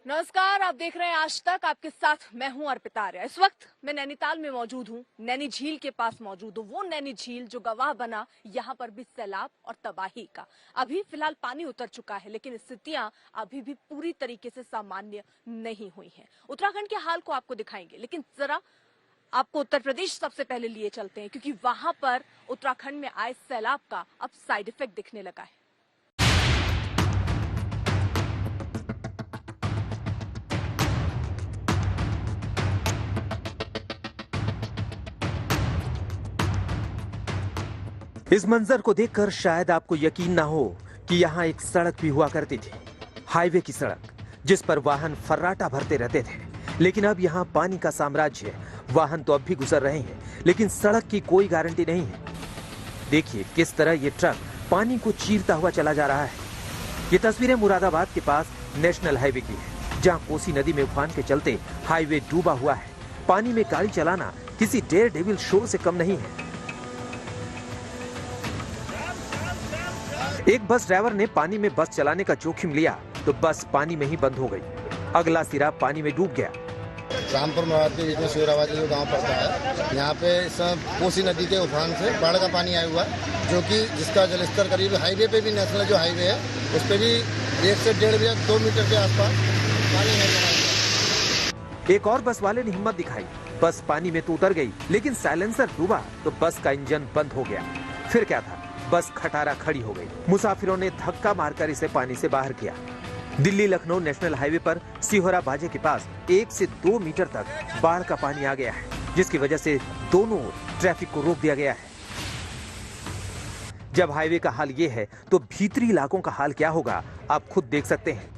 नमस्कार, आप देख रहे हैं आज तक। आपके साथ मैं हूं अर्पिता आर्या। इस वक्त मैं नैनीताल में मौजूद हूं, नैनी झील के पास मौजूद हूं। वो नैनी झील जो गवाह बना यहां पर भी सैलाब और तबाही का। अभी फिलहाल पानी उतर चुका है, लेकिन स्थितियां अभी भी पूरी तरीके से सामान्य नहीं हुई हैं। उत्तराखंड के हाल को आपको दिखाएंगे, लेकिन जरा आपको उत्तर प्रदेश सबसे पहले लिए चलते हैं, क्योंकि वहां पर उत्तराखंड में आए सैलाब का अब साइड इफेक्ट दिखने लगा है। इस मंजर को देखकर शायद आपको यकीन ना हो कि यहाँ एक सड़क भी हुआ करती थी, हाईवे की सड़क, जिस पर वाहन फर्राटा भरते रहते थे। लेकिन अब यहाँ पानी का साम्राज्य है। वाहन तो अब भी गुजर रहे हैं, लेकिन सड़क की कोई गारंटी नहीं है। देखिए किस तरह ये ट्रक पानी को चीरता हुआ चला जा रहा है। ये तस्वीरें मुरादाबाद के पास नेशनल हाईवे की है, जहाँ कोसी नदी में उफान के चलते हाईवे डूबा हुआ है। पानी में गाड़ी चलाना किसी डेयर डेविल शो से कम नहीं है। एक बस ड्राइवर ने पानी में बस चलाने का जोखिम लिया तो बस पानी में ही बंद हो गई। अगला सिरा पानी में डूब गया। रामपुर मवाद के बीच में शिवराबाद जो गांव पड़ता है, यहाँ पे सब कोसी नदी के उफान से बाढ़ का पानी आया हुआ है, जो कि जिसका जलस्तर करीब हाईवे पे भी, नेशनल जो हाईवे है उस पे भी 1 से 1.5 या 2 मीटर के आसपास पानी है। एक और बस वाले ने हिम्मत दिखाई। बस पानी में तो उतर गई, लेकिन साइलेंसर डूबा तो बस का इंजन बंद हो गया। फिर क्या था, बस खटारा खड़ी हो गई। मुसाफिरों ने धक्का मारकर इसे पानी से बाहर किया। दिल्ली लखनऊ नेशनल हाईवे पर सिहोरा बाजे के पास 1 से 2 मीटर तक बाढ़ का पानी आ गया है, जिसकी वजह से दोनों ट्रैफिक को रोक दिया गया है। जब हाईवे का हाल ये है तो भीतरी इलाकों का हाल क्या होगा, आप खुद देख सकते हैं।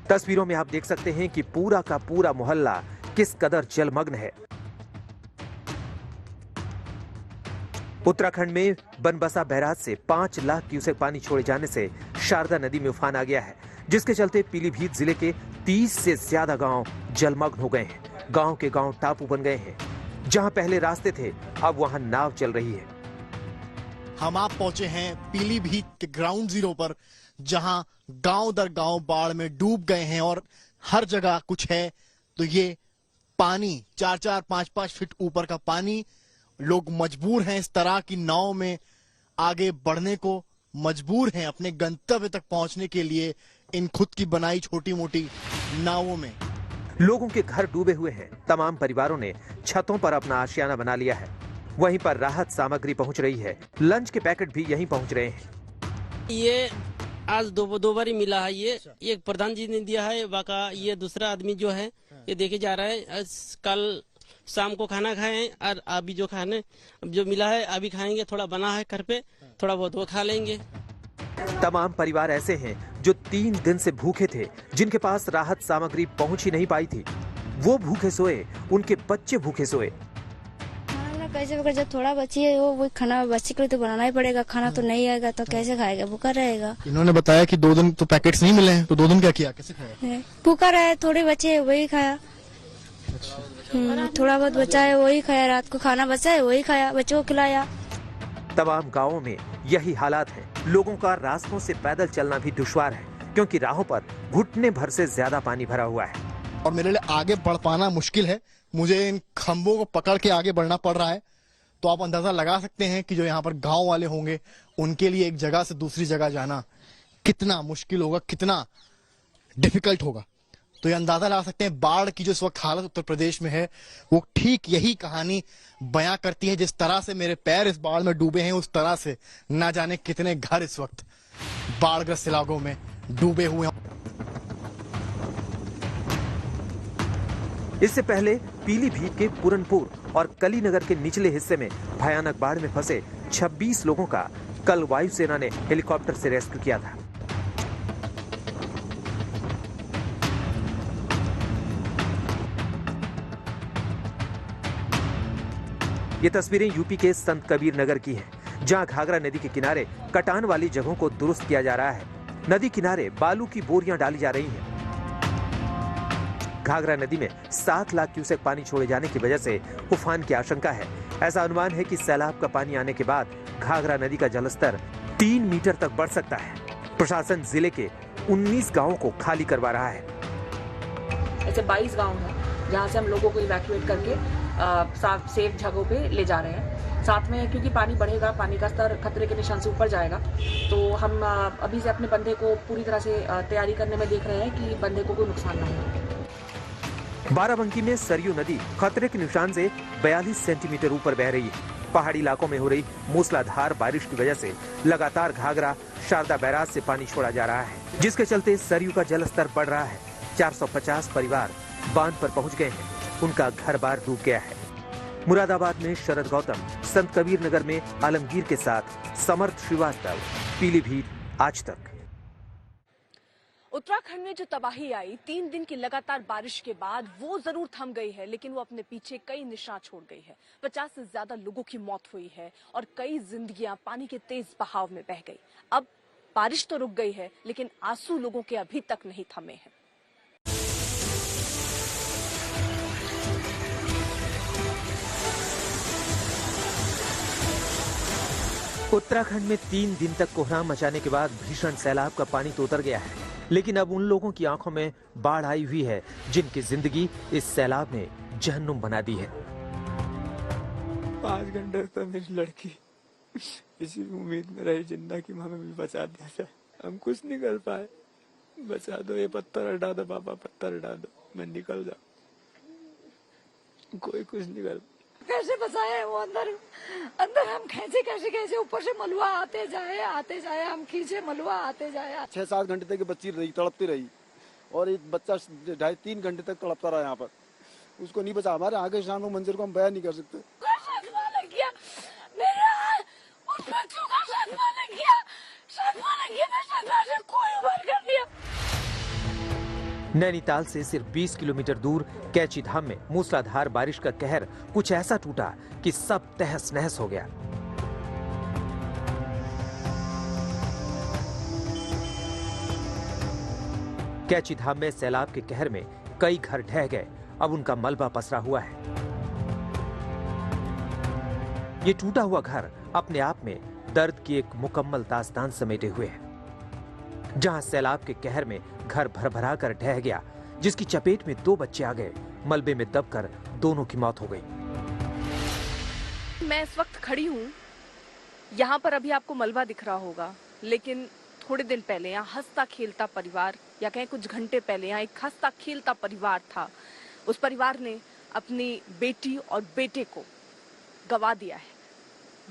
तस्वीरों में आप देख सकते हैं कि पूरा का पूरा मोहल्ला किस कदर जलमग्न है। उत्तराखंड में बनबसा बैराज से 5 लाख क्यूसेक पानी छोड़े जाने से शारदा नदी में उफान आ गया है, जिसके चलते पीलीभीत जिले के 30 से ज्यादा गांव जलमग्न हो गए हैं। गांव के गांव टापू बन गए हैं। जहां पहले रास्ते थे, अब वहां नाव चल रही है। हम आप पहुंचे हैं पीलीभीत के ग्राउंड जीरो पर, जहां गांव दर गांव बाढ़ में डूब गए हैं और हर जगह कुछ है तो ये पानी 4-4, 5-5 फीट ऊपर का पानी। लोग मजबूर हैं इस तरह की नाव में आगे बढ़ने को, मजबूर हैं अपने गंतव्य तक पहुंचने के लिए इन खुद की बनाई छोटी मोटी नावों में। लोगों के घर डूबे हुए हैं। तमाम परिवारों ने छतों पर अपना आशियाना बना लिया है। वहीं पर राहत सामग्री पहुंच रही है। लंच के पैकेट भी यहीं पहुंच रहे हैं। ये आज दो बार ही मिला है। ये एक प्रधान जी ने दिया है, बाका ये दूसरा आदमी जो है ये देके जा रहा है। कल शाम को खाना खाए और अभी जो खाने जो मिला है अभी खाएंगे। थोड़ा बना है घर पे, थोड़ा बहुत वो खा लेंगे। तमाम परिवार ऐसे हैं जो 3 दिन से भूखे थे, जिनके पास राहत सामग्री पहुंच ही नहीं पाई थी। वो भूखे सोए, उनके बच्चे भूखे सोए। कैसे बकर जब थोड़ा बची है वो खाना बच्चे के लिए तो बनाना ही पड़ेगा। खाना तो नहीं आएगा तो कैसे खाएगा, भूखा रहेगा। इन्होंने बताया कि 2 दिन तो पैकेट्स नहीं मिले हैं, तो 2 दिन क्या किया, कैसे खाया? भूखा रहे, थोड़े बचे वही खाया। थोड़ा बहुत बचा है वही खाया। रात को खाना बचा है वही खाया, बच्चों को खिलाया। तमाम गांवों में यही हालात है। लोगों का रास्तों से पैदल चलना भी दुश्वार है, क्योंकि राहों पर घुटने भर से ज्यादा पानी भरा हुआ है और मेरे लिए आगे बढ़ पाना मुश्किल है। मुझे इन खंभों को पकड़ के आगे बढ़ना पड़ रहा है। तो आप अंदाजा लगा सकते हैं कि जो यहाँ पर गांव वाले होंगे उनके लिए एक जगह से दूसरी जगह जाना कितना मुश्किल होगा, कितना डिफिकल्ट होगा। तो ये अंदाजा लगा सकते हैं बाढ़ की जो इस वक्त हालत उत्तर प्रदेश में है वो ठीक यही कहानी बयां करती है। जिस तरह से मेरे पैर इस बाढ़ में डूबे हैं, उस तरह से ना जाने कितने घर इस वक्त बाढ़ग्रस्त इलाकों में डूबे हुए हैं। इससे पहले पीलीभीत के पूरनपुर और कलीनगर के निचले हिस्से में भयानक बाढ़ में फंसे 26 लोगों का कल वायुसेना ने हेलीकॉप्टर से रेस्क्यू किया था। ये तस्वीरें यूपी के संत कबीर नगर की हैं, जहां घाघरा नदी के किनारे कटान वाली जगहों को दुरुस्त किया जा रहा है। नदी किनारे बालू की बोरियां डाली जा रही हैं। घाघरा नदी में 7 लाख क्यूसेक पानी छोड़े जाने की वजह से उफान की आशंका है। ऐसा अनुमान है कि सैलाब का पानी आने के बाद घाघरा नदी का जलस्तर 3 मीटर तक बढ़ सकता है। प्रशासन जिले के 19 गांवों को खाली करवा रहा है। ऐसे 22 गांव हैं जहां से हम लोगों को इवैक्यूएट करके सेफ जगहों पे ले जा रहे हैं। साथ में क्योंकि पानी बढ़ेगा, पानी का स्तर खतरे के निशान से ऊपर जाएगा, तो हम अभी से अपने बंधे को पूरी तरह से तैयारी करने में देख रहे हैं कि बंधे को कोई नुकसान ना हो। बाराबंकी में सरयू नदी खतरे के निशान से 42 सेंटीमीटर ऊपर बह रही है। पहाड़ी इलाकों में हो रही मूसलाधार बारिश की वजह से लगातार घाघरा शारदा बैराज से पानी छोड़ा जा रहा है, जिसके चलते सरयू का जलस्तर बढ़ रहा है। 450 परिवार बांध पर पहुंच गए हैं, उनका घर बार डूब गया है। मुरादाबाद में शरद गौतम, संत कबीर नगर में आलमगीर के साथ समर्थ श्रीवास्तव, पीलीभीत, आज तक। उत्तराखंड में जो तबाही आई 3 दिन की लगातार बारिश के बाद, वो जरूर थम गई है, लेकिन वो अपने पीछे कई निशान छोड़ गई है। 50 से ज्यादा लोगों की मौत हुई है और कई जिंदगियां पानी के तेज बहाव में बह गई। अब बारिश तो रुक गई है, लेकिन आंसू लोगों के अभी तक नहीं थमे हैं। उत्तराखंड में 3 दिन तक कोहराम मचाने के बाद भीषण सैलाब का पानी तो उतर गया है, लेकिन अब उन लोगों की आंखों में बाढ़ आई हुई है जिनकी जिंदगी इस सैलाब ने जहन्नुम बना दी है। 5 घंटे तक मेरी लड़की इसी उम्मीद में रही जिंदा की हमें भी बचा दिया जाए। हम कुछ नहीं कर पाए। बचा दो, ये पत्थर हटा दो पापा, पत्थर हटा दो, मैं निकल जाऊं। कोई कुछ नहीं कर। कैसे बचाए वो अंदर हम खींचे, कैसे ऊपर से मलुआ आते जाए हम खींचे, मलुआ आते जाए। 6-7 घंटे तक बच्ची रही, तड़पती रही, और एक बच्चा 2.5-3 घंटे तक तड़पता रहा यहाँ पर। उसको नहीं बचा। हमारे आगे शाम मंजर को हम बयान नहीं कर सकते। नैनीताल से सिर्फ 20 किलोमीटर दूर कैची धाम में मूसलाधार बारिश का कहर कुछ ऐसा टूटा कि सब तहस नहस हो गया। कैची धाम में सैलाब के कहर में कई घर ढह गए, अब उनका मलबा पसरा हुआ है। ये टूटा हुआ घर अपने आप में दर्द की एक मुकम्मल दास्तान समेटे हुए है, जहां सैलाब के कहर में घर भरभरा कर ढह गया, जिसकी चपेट में 2 बच्चे आ गए। मलबे में दबकर दोनों की मौत हो गई। मैं इस वक्त खड़ी हूँ, यहाँ पर अभी आपको मलबा दिख रहा होगा, लेकिन थोड़े दिन पहले यहाँ हंसता खेलता परिवार, या कहें कुछ घंटे पहले यहाँ एक हंसता खेलता परिवार था। उस परिवार ने अपनी बेटी और बेटे को गवा दिया है।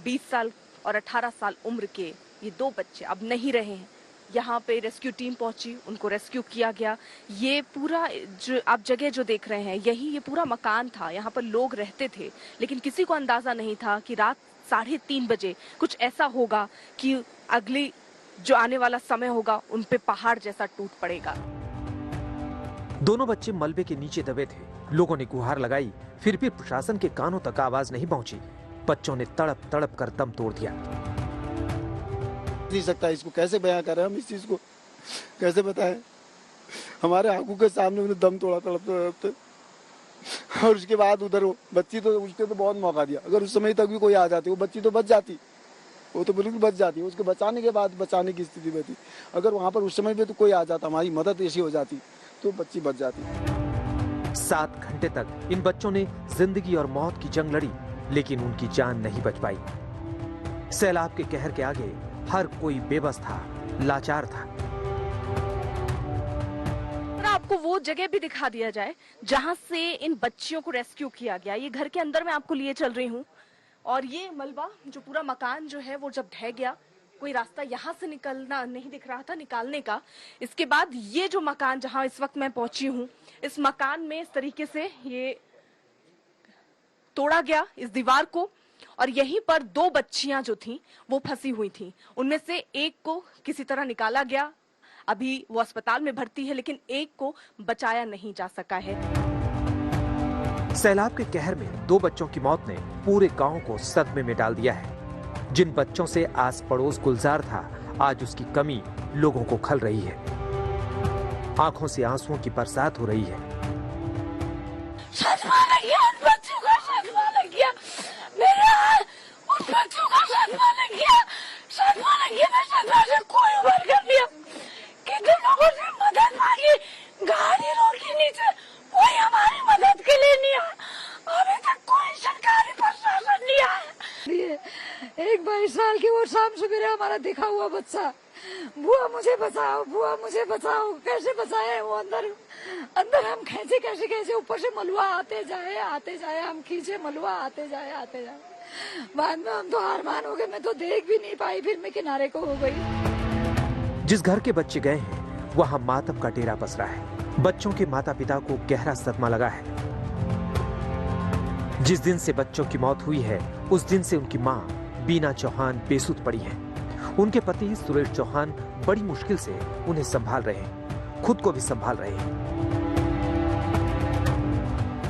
20 साल और 18 साल उम्र के ये 2 बच्चे अब नहीं रहे हैं। यहाँ पे रेस्क्यू टीम पहुंची, उनको रेस्क्यू किया गया। ये पूरा जो आप जगह जो देख रहे हैं, ये पूरा मकान था, यहाँ पर लोग रहते थे, लेकिन किसी को अंदाजा नहीं था कि रात 3:30 बजे कुछ ऐसा होगा कि अगली जो आने वाला समय होगा उन पे पहाड़ जैसा टूट पड़ेगा। दोनों बच्चे मलबे के नीचे दबे थे। लोगों ने गुहार लगाई, फिर भी प्रशासन के कानों तक आवाज नहीं पहुंची। बच्चों ने तड़प तड़प कर दम तोड़ दिया। नहीं सकता, इसको कैसे बयां करें हम, इस चीज को कैसे बताएं। हमारे आंखों के सामने उन्हें दम तोड़ा तड़पते, और उसके बाद उधर वो बच्ची, तो उसके तो बहुत मौका दिया। अगर उस समय तक भी कोई आ जाती, वो बच्ची तो बच जाती, वो तो बिल्कुल बच जाती। उसको बचाने के बाद बचाने की स्थिति में थी। अगर वहां पर उस समय पे तो कोई आ जाता, हमारी मदद ऐसी हो जाती, तो बच्ची बच जाती। 7 घंटे तक इन बच्चों ने जिंदगी और मौत की जंग लड़ी, लेकिन उनकी जान नहीं बच पाई। सैलाब के कहर के आगे हर कोई बेबस था, लाचार था। आपको वो जगह भी दिखा दिया जाए जहां से इन बच्चियों को रेस्क्यू किया गया। ये घर के अंदर मैं आपको लिए चल रही हूँ, और ये मलबा जो पूरा मकान जो है वो जब ढह गया, कोई रास्ता यहाँ से निकलना नहीं दिख रहा था निकालने का। इसके बाद ये जो मकान जहां इस वक्त मैं पहुंची हूँ, इस मकान में इस तरीके से ये तोड़ा गया इस दीवार को, और यहीं पर 2 बच्चियां जो थीं वो फंसी हुई थीं। उनमें से एक को किसी तरह निकाला गया, अभी वो अस्पताल में भर्ती है, लेकिन एक को बचाया नहीं जा सका है। सैलाब के कहर में 2 बच्चों की मौत ने पूरे गांव को सदमे में डाल दिया है। जिन बच्चों से आस पड़ोस गुलजार था, आज उसकी कमी लोगों को खल रही है। आंखों से आंसुओं की बरसात हो रही है। कोई उबर कर दिया, कितने लोगों देखा हुआ बच्चा, बुआ मुझे बचाओ, बुआ मुझे बचाओ, कैसे बचाए वो अंदर अंदर हम खींचे कैसे कैसे, ऊपर से मलुआ आते जाए, हम खींचे मलुआ आते जाए। बाद में हम तो हार मान हो गए, मैं तो देख भी नहीं पाई, फिर मैं किनारे को हो गई। जिस घर के बच्चे गए हैं वहां मातम का डेरा पसरा है। बच्चों के माता पिता को गहरा सदमा लगा है। जिस दिन से बच्चों की मौत हुई है उस दिन से उनकी मां बीना चौहान बेसुध पड़ी हैं। उनके पति सुरेश चौहान बड़ी मुश्किल से उन्हें संभाल रहे हैं, खुद को भी संभाल रहे हैं।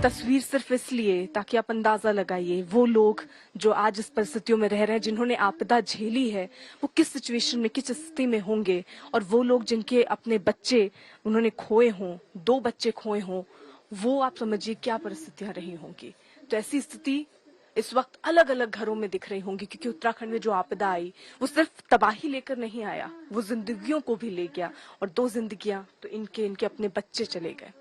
तस्वीर सिर्फ इसलिए ताकि आप अंदाजा लगाइए वो लोग जो आज इस परिस्थितियों में रह रहे हैं, जिन्होंने आपदा झेली है, वो किस सिचुएशन में, किस स्थिति में होंगे। और वो लोग जिनके अपने बच्चे उन्होंने खोए हों, 2 बच्चे खोए हों, वो आप समझिए क्या परिस्थितियां रही होंगी। तो ऐसी स्थिति इस वक्त अलग अलग घरों में दिख रही होंगी, क्योंकि उत्तराखंड में जो आपदा आई वो सिर्फ तबाही लेकर नहीं आया, वो जिंदगियों को भी ले गया। और 2 जिंदगियां तो इनके अपने बच्चे चले गए।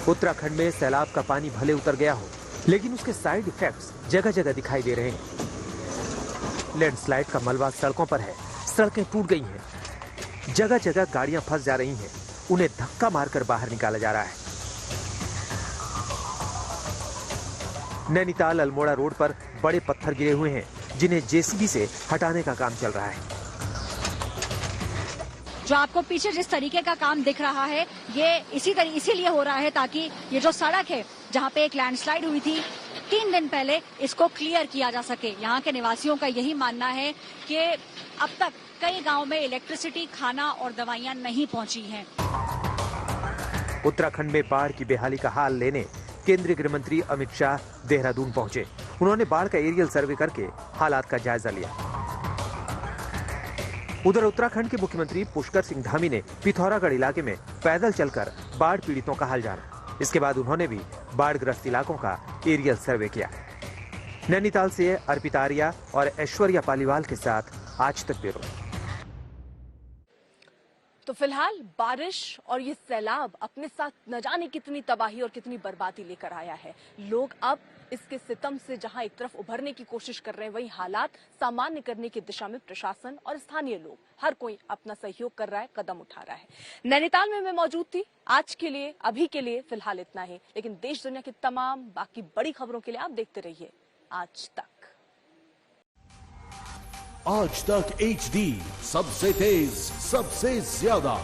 उत्तराखंड में सैलाब का पानी भले उतर गया हो, लेकिन उसके साइड इफेक्ट्स जगह जगह दिखाई दे रहे हैं। लैंडस्लाइड का मलबा सड़कों पर है, सड़कें टूट गई हैं, जगह जगह गाड़ियां फंस जा रही हैं, उन्हें धक्का मारकर बाहर निकाला जा रहा है। नैनीताल अल्मोड़ा रोड पर बड़े पत्थर गिरे हुए हैं, जिन्हें जेसीबी से हटाने का काम चल रहा है। जो आपको पीछे जिस तरीके का काम दिख रहा है, ये इसीलिए हो रहा है ताकि ये जो सड़क है जहाँ पे एक लैंडस्लाइड हुई थी 3 दिन पहले, इसको क्लियर किया जा सके। यहाँ के निवासियों का यही मानना है कि अब तक कई गांव में इलेक्ट्रिसिटी, खाना और दवाइयाँ नहीं पहुँची हैं। उत्तराखंड में बाढ़ की बेहाली का हाल लेने केंद्रीय गृह मंत्री अमित शाह देहरादून पहुंचे। उन्होंने बाढ़ का एरियल सर्वे करके हालात का जायजा लिया। उधर उत्तराखंड के मुख्यमंत्री पुष्कर सिंह धामी ने पिथौरागढ़ इलाके में पैदल चलकर बाढ़ पीड़ितों का हाल जाना। इसके बाद उन्होंने भी बाढ़ग्रस्त इलाकों का एरियल सर्वे किया। नैनीताल से अर्पिता आर्या और ऐश्वर्या पालीवाल के साथ आज तक ब्यूरो। तो फिलहाल बारिश और ये सैलाब अपने साथ न जाने कितनी तबाही और कितनी बर्बादी लेकर आया है। लोग अब इसके सितम से जहां एक तरफ उभरने की कोशिश कर रहे हैं, वहीं हालात सामान्य करने की दिशा में प्रशासन और स्थानीय लोग हर कोई अपना सहयोग कर रहा है, कदम उठा रहा है। नैनीताल में मैं मौजूद थी। आज के लिए, अभी के लिए फिलहाल इतना ही, लेकिन देश दुनिया की तमाम बाकी बड़ी खबरों के लिए आप देखते रहिए आज तक। आज तक HD, सबसे तेज, सबसे ज्यादा।